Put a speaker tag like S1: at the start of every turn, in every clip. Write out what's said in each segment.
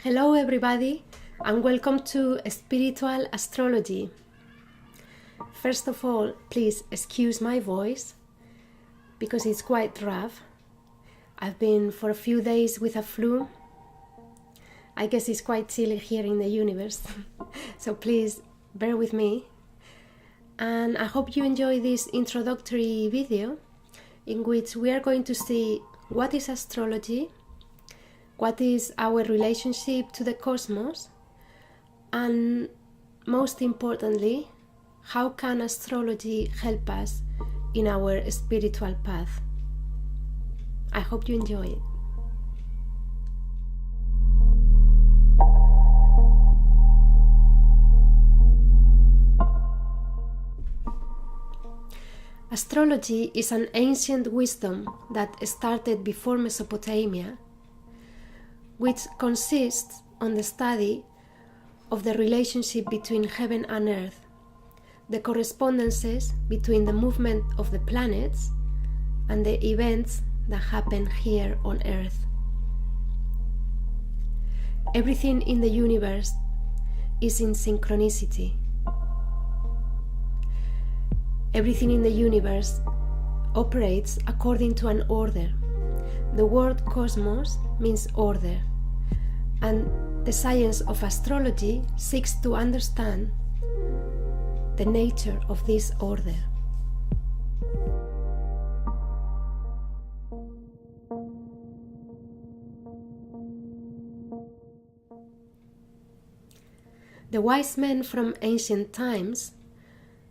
S1: Hello everybody and welcome to Spiritual Astrology. First of all, please excuse my voice because it's quite rough. I've been for a few days with a flu. I guess it's quite chilly here in the universe, so please bear with me. And I hope you enjoy this introductory video in which we are going to see what is astrology, what is our relationship to the cosmos, and most importantly, how can astrology help us in our spiritual path. I hope you enjoy it. Astrology is an ancient wisdom that started before Mesopotamia, which consists on the study of the relationship between heaven and earth, the correspondences between the movement of the planets and the events that happen here on earth. Everything in the universe is in synchronicity. Everything in the universe operates according to an order. The word cosmos means order, and the science of astrology seeks to understand the nature of this order. The wise men from ancient times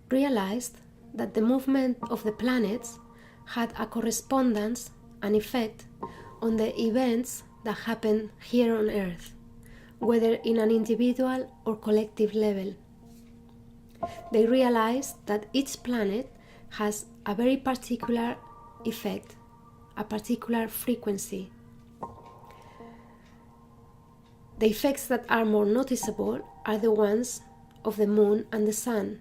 S1: realized that the movement of the planets had a correspondence, an effect, on the events that happen here on Earth, whether in an individual or collective level. They realized that each planet has a very particular effect, a particular frequency. The effects that are more noticeable are the ones of the moon and the sun,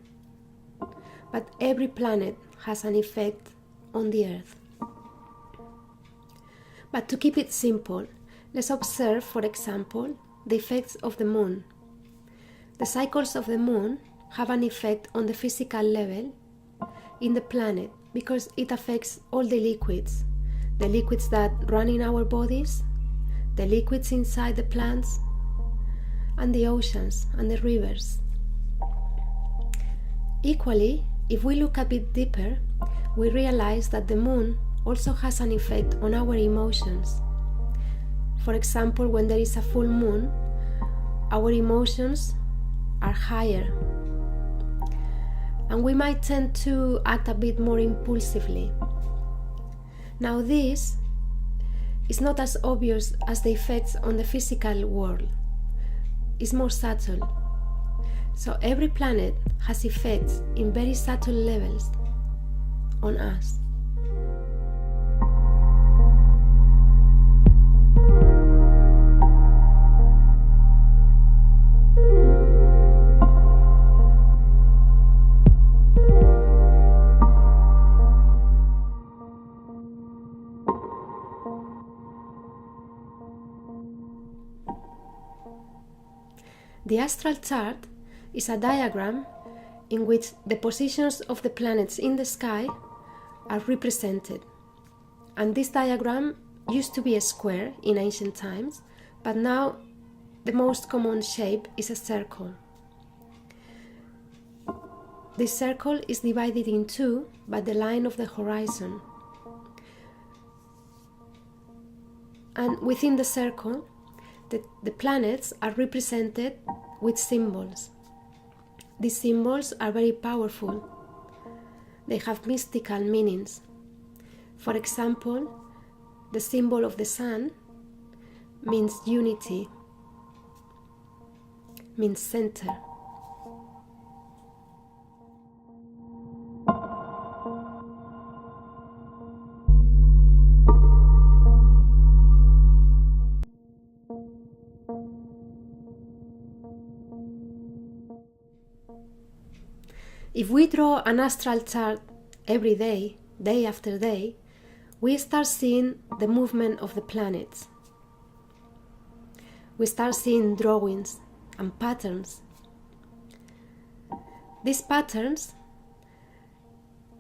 S1: but every planet has an effect on the Earth. But to keep it simple, let's observe, for example, the effects of the moon. The cycles of the moon have an effect on the physical level in the planet because it affects all the liquids that run in our bodies, the liquids inside the plants, and the oceans and the rivers. Equally, if we look a bit deeper, we realize that the moon also has an effect on our emotions. For example, when there is a full moon, our emotions are higher, and we might tend to act a bit more impulsively. Now, this is not as obvious as the effects on the physical world. It's more subtle. So every planet has effects in very subtle levels on us. The Astral Chart is a diagram in which the positions of the planets in the sky are represented. And this diagram used to be a square in ancient times, but now the most common shape is a circle. This circle is divided in two by the line of the horizon. And within the circle, the planets are represented with symbols. These symbols are very powerful. They have mystical meanings. For example, the symbol of the sun means unity, means center. If we draw an astral chart every day, day after day, we start seeing the movement of the planets. we start seeing drawings and patterns. These patterns,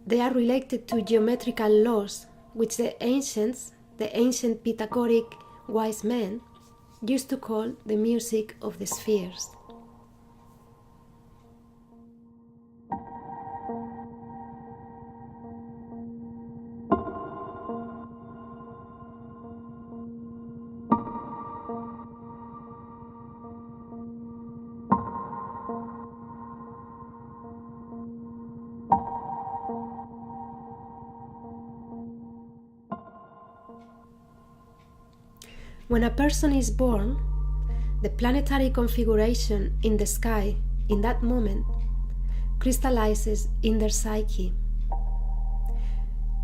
S1: they are related to geometrical laws which the ancient Pythagorean wise men used to call the music of the spheres. When a person is born, the planetary configuration in the sky in that moment crystallizes in their psyche.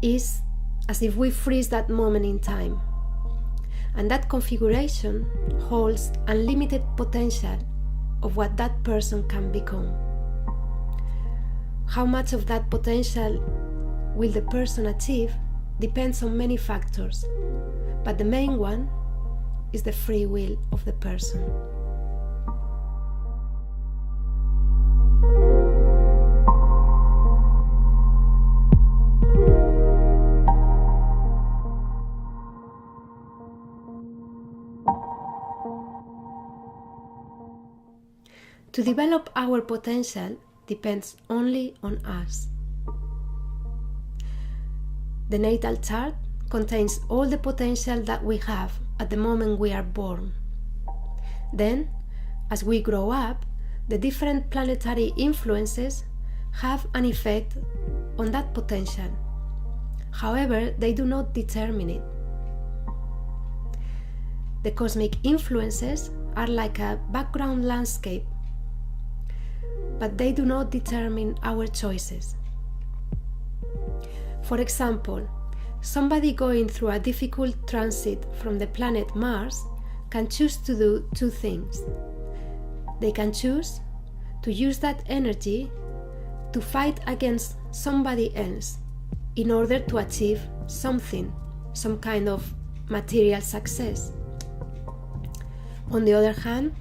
S1: It's as if we freeze that moment in time. And that configuration holds unlimited potential of what that person can become. How much of that potential will the person achieve depends on many factors, but the main one is the free will of the person. To develop our potential depends only on us. The natal chart contains all the potential that we have at the moment we are born. Then, as we grow up, the different planetary influences have an effect on that potential. However, they do not determine it. The cosmic influences are like a background landscape, but they do not determine our choices. For example, somebody going through a difficult transit from the planet Mars can choose to do two things. They can choose to use that energy to fight against somebody else in order to achieve something, some kind of material success. On the other hand,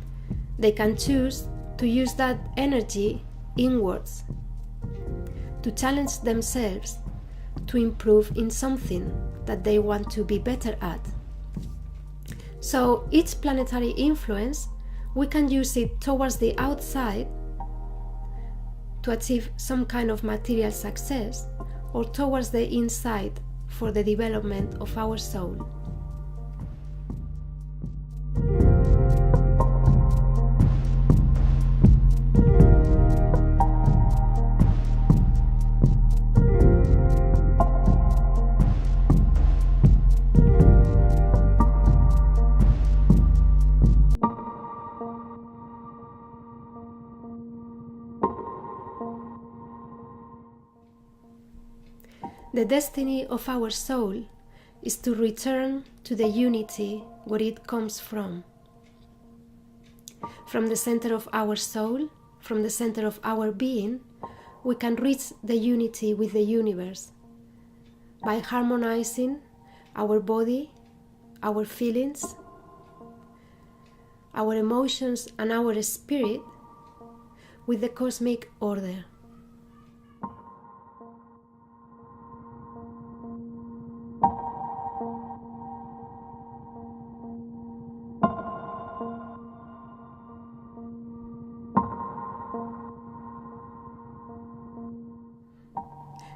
S1: they can choose to use that energy inwards, to challenge themselves to improve in something that they want to be better at. So each planetary influence, we can use it towards the outside to achieve some kind of material success, or towards the inside for the development of our soul. The destiny of our soul is to return to the unity where it comes from. From the center of our soul, from the center of our being, we can reach the unity with the universe by harmonizing our body, our feelings, our emotions, and our spirit with the cosmic order.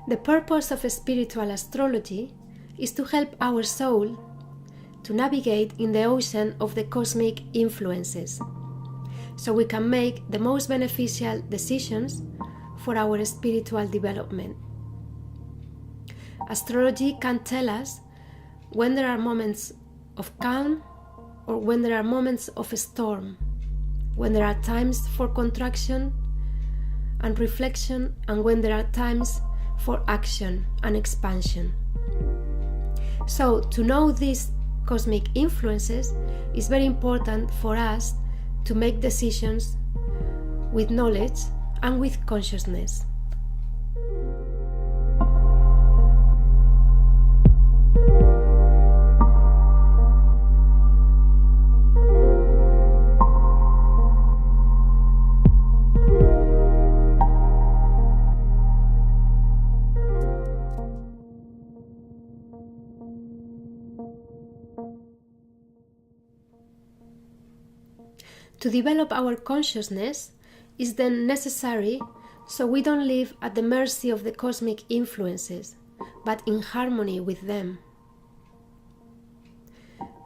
S1: The purpose of spiritual astrology is to help our soul to navigate in the ocean of the cosmic influences, so we can make the most beneficial decisions for our spiritual development. Astrology can tell us when there are moments of calm or when there are moments of a storm, when there are times for contraction and reflection, and when there are times for action and expansion. So, to know these cosmic influences is very important for us to make decisions with knowledge and with consciousness. To develop our consciousness is then necessary so we don't live at the mercy of the cosmic influences, but in harmony with them.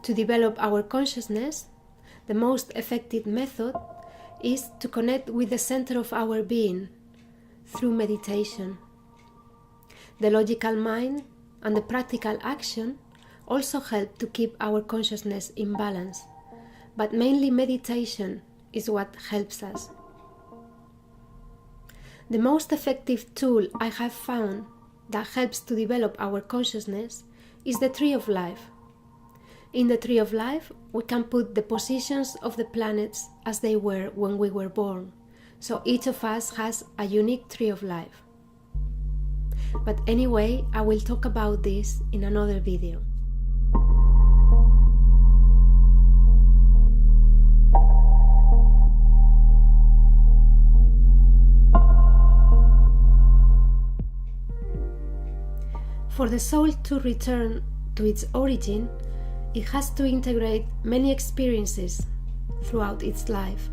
S1: To develop our consciousness, the most effective method is to connect with the center of our being through meditation. The logical mind and the practical action also help to keep our consciousness in balance, but mainly meditation is what helps us. The most effective tool I have found that helps to develop our consciousness is the Tree of Life. In the Tree of Life, we can put the positions of the planets as they were when we were born, so each of us has a unique Tree of Life. But anyway, I will talk about this in another video. For the soul to return to its origin, it has to integrate many experiences throughout its life.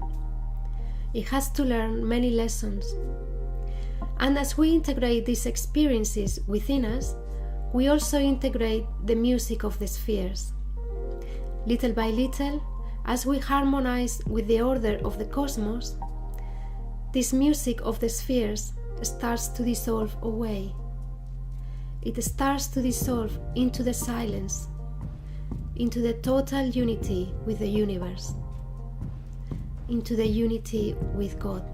S1: It has to learn many lessons. And as we integrate these experiences within us, we also integrate the music of the spheres. Little by little, as we harmonize with the order of the cosmos, this music of the spheres starts to dissolve away. It starts to dissolve into the silence, into the total unity with the universe, into the unity with God.